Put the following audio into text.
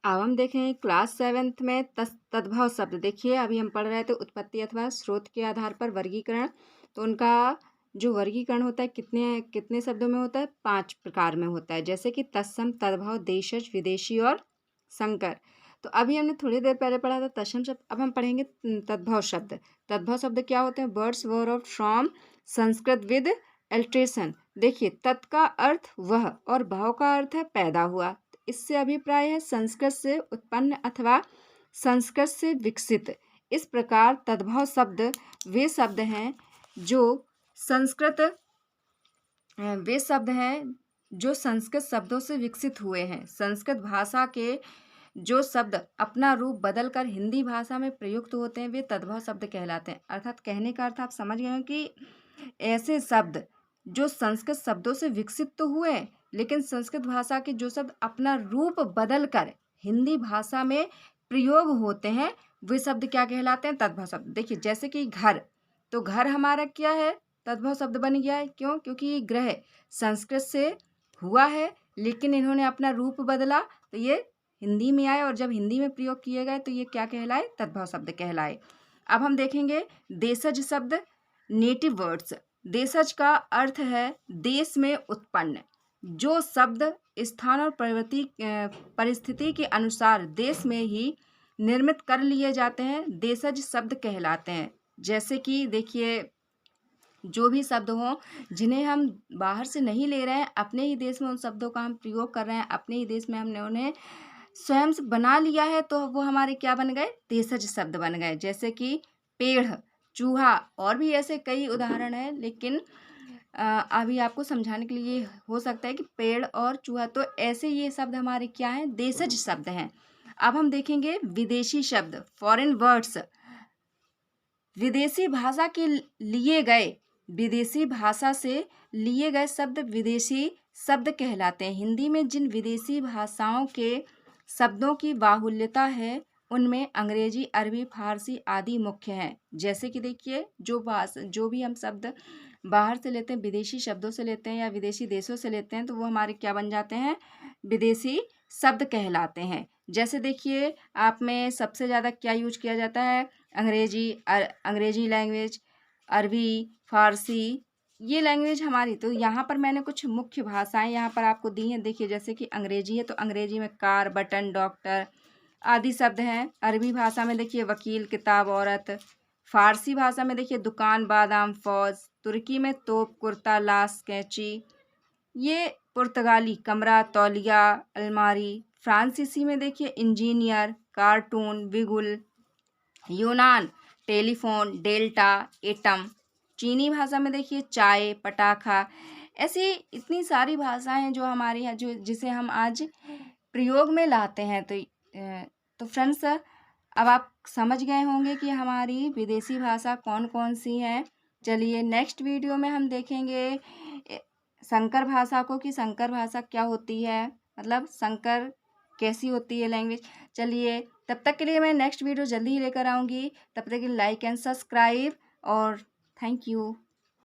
अब हम देखें क्लास 7th में तद्भव शब्द। देखिए अभी हम पढ़ रहे थे उत्पत्ति अथवा स्रोत के आधार पर वर्गीकरण। तो उनका जो वर्गीकरण होता है कितने कितने शब्दों में होता है? 5 प्रकार में होता है, जैसे कि तत्सम, तद्भव, देशज, विदेशी और संकर। तो अभी हमने थोड़ी देर पहले पढ़ा था तत्सम शब्द। अब हम पढ़ेंगे तद्भव शब्द। तद्भव शब्द क्या होते हैं? Words borrowed from Sanskrit with alteration. देखिए तत् का अर्थ वह और भाव का अर्थ है पैदा हुआ। इससे अभिप्राय है संस्कृत से उत्पन्न अथवा संस्कृत से विकसित। इस प्रकार तद्भव शब्द वे शब्द हैं जो संस्कृत शब्दों से विकसित हुए हैं। संस्कृत भाषा के जो शब्द अपना रूप बदलकर हिंदी भाषा में प्रयुक्त होते हैं वे तद्भव शब्द कहलाते हैं। अर्थात कहने का अर्थ आप समझ गए हो कि ऐसे शब्द जो संस्कृत शब्दों से विकसित तो हुए लेकिन संस्कृत भाषा के जो शब्द अपना रूप बदलकर हिंदी भाषा में प्रयोग होते हैं वे शब्द क्या कहलाते हैं? तद्भव शब्द। देखिए जैसे कि घर, तो घर हमारा क्या है? तद्भव शब्द बन गया है। क्यों? क्योंकि ये ग्रह संस्कृत से हुआ है लेकिन इन्होंने अपना रूप बदला तो ये हिंदी में आए और जब हिंदी में प्रयोग किए गए तो ये क्या कहलाए? तद्भव शब्द कहलाए। अब हम देखेंगे देशज शब्द, नेटिव वर्ड्स। देशज का अर्थ है देश में उत्पन्न। जो शब्द स्थान और परिस्थिति के अनुसार देश में ही निर्मित कर लिए जाते हैं देशज शब्द कहलाते हैं। जैसे कि देखिए जो भी शब्द हों जिन्हें हम बाहर से नहीं ले रहे हैं, अपने ही देश में उन शब्दों का हम प्रयोग कर रहे हैं, अपने ही देश में हमने उन्हें स्वयं से बना लिया है तो वो हमारे क्या बन गए? देशज शब्द बन गए। जैसे कि पेड़, चूहा और भी ऐसे कई उदाहरण हैं, लेकिन अभी आपको समझाने के लिए हो सकता है कि पेड़ और चूहा, तो ऐसे ये शब्द हमारे क्या हैं? देशज शब्द हैं। अब हम देखेंगे विदेशी शब्द, फॉरेन वर्ड्स। विदेशी भाषा से लिए गए शब्द विदेशी शब्द कहलाते हैं। हिंदी में जिन विदेशी भाषाओं के शब्दों की बाहुल्यता है उनमें अंग्रेजी, अरबी, फारसी आदि मुख्य हैं। जैसे कि देखिए जो भी हम शब्द बाहर से लेते हैं, विदेशी शब्दों से लेते हैं या विदेशी देशों से लेते हैं तो वो हमारे क्या बन जाते हैं? विदेशी शब्द कहलाते हैं। जैसे देखिए आप में सबसे ज़्यादा क्या यूज किया जाता है? अंग्रेजी लैंग्वेज, अरबी, फारसी, ये लैंग्वेज हमारी। तो यहाँ पर मैंने कुछ मुख्य भाषाएं यहाँ पर आपको दी हैं। देखिए जैसे कि अंग्रेजी है तो अंग्रेजी में कार, बटन, डॉक्टर आदि शब्द हैं। अरबी भाषा में देखिए वकील, किताब, औरत। फारसी भाषा में देखिए दुकान, बादाम, फौज। तुर्की में तोप, कुर्ता, लाश, कैंची। ये पुर्तगाली कमरा, तौलिया, अलमारी। फ्रांसीसी में देखिए इंजीनियर, कार्टून, बिगुल। यूनान टेलीफोन, डेल्टा, एटम। चीनी भाषा में देखिए चाय, पटाखा। ऐसी इतनी सारी भाषाएं जो हमारी हैं जो जिसे हम आज प्रयोग में लाते हैं। तो फ्रेंड्स अब आप समझ गए होंगे कि हमारी विदेशी भाषा कौन कौन सी हैं। चलिए नेक्स्ट वीडियो में हम देखेंगे संकर भाषा को कि संकर भाषा क्या होती है, मतलब संकर कैसी होती है लैंग्वेज। चलिए तब तक के लिए मैं नेक्स्ट वीडियो जल्दी ही लेकर आऊँगी। तब तक के लिए लाइक एंड सब्सक्राइब और थैंक यू।